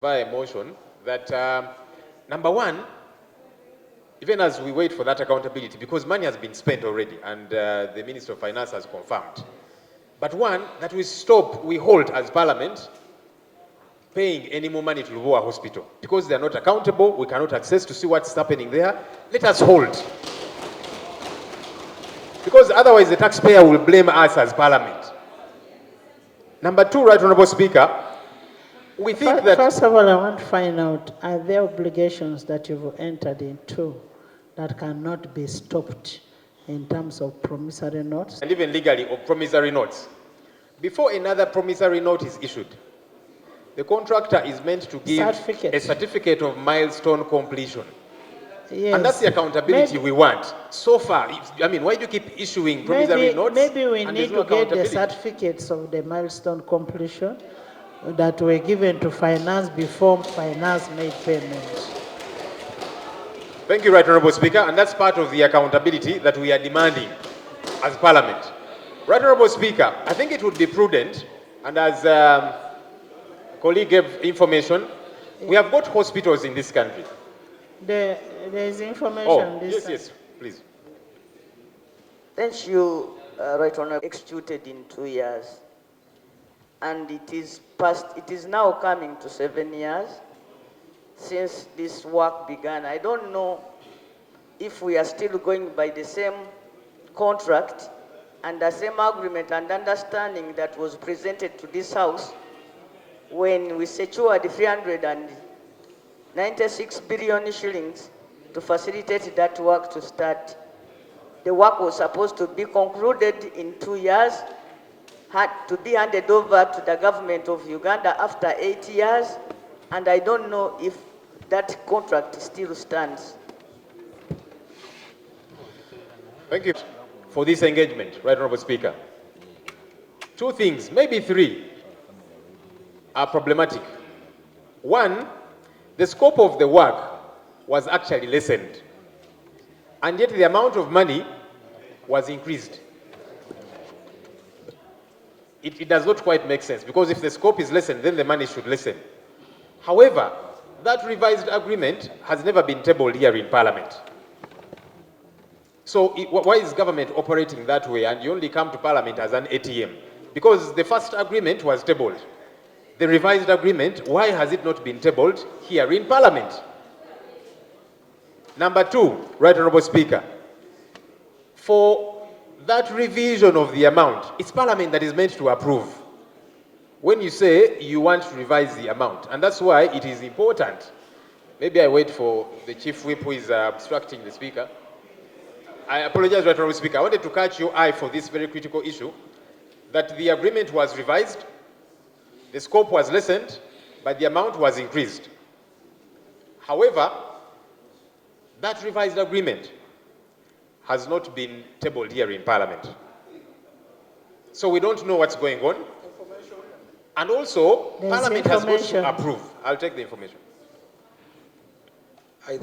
By a motion that, number one, even as we wait for that accountability, because money has been spent already and the Minister of Finance has confirmed. But one, that we halt as Parliament paying any more money to Lubowa Hospital. Because they are not accountable, we cannot access to see what's happening there. Let us hold. Because otherwise the taxpayer will blame us as Parliament. Number two, Right Honourable Speaker, we think that... First of all, I want to find out, are there obligations that you've entered into that cannot be stopped in terms of promissory notes? And even legally, of promissory notes. Before another promissory note is issued, the contractor is meant to give a certificate of milestone completion. Yes. And that's the accountability we want. So far, I mean, why do you keep issuing promissory notes? Maybe we need to get the certificates of the milestone completion that were given to finance before finance made payments. Thank you, Right Honourable Speaker, and that's part of the accountability that we are demanding as Parliament. Right Honourable Speaker, I think it would be prudent, and as colleague gave information, we have got hospitals in this country. There is information. Oh, yes, please. Thank you, Right Honourable. Executed in 2 years. And it is now coming to 7 years since this work began. I don't know if we are still going by the same contract and the same agreement and understanding that was presented to this House when we secured 396 billion shillings to facilitate that work to start. The work was supposed to be concluded in 2 years, had to be handed over to the government of Uganda after 8 years, and I don't know if that contract still stands. Thank you for this engagement, Right Honourable Speaker. Two things, maybe three, are problematic. One, the scope of the work was actually lessened, and yet the amount of money was increased. It does not quite make sense, because if the scope is lessened, then the money should lessen. However, that revised agreement has never been tabled here in Parliament. So why is government operating that way and you only come to Parliament as an ATM? Because the first agreement was tabled. The revised agreement, why has it not been tabled here in Parliament? Number two, Right Honourable Speaker, for that revision of the amount, it's Parliament that is meant to approve. When you say you want to revise the amount, and that's why it is important. Maybe I wait for the Chief Whip who is obstructing the Speaker. I apologize, Right Honourable Speaker. I wanted to catch your eye for this very critical issue, that the agreement was revised, the scope was lessened, but the amount was increased. However, that revised agreement has not been tabled here in Parliament. So we don't know what's going on. And also, Parliament has got to approve. I'll take the information.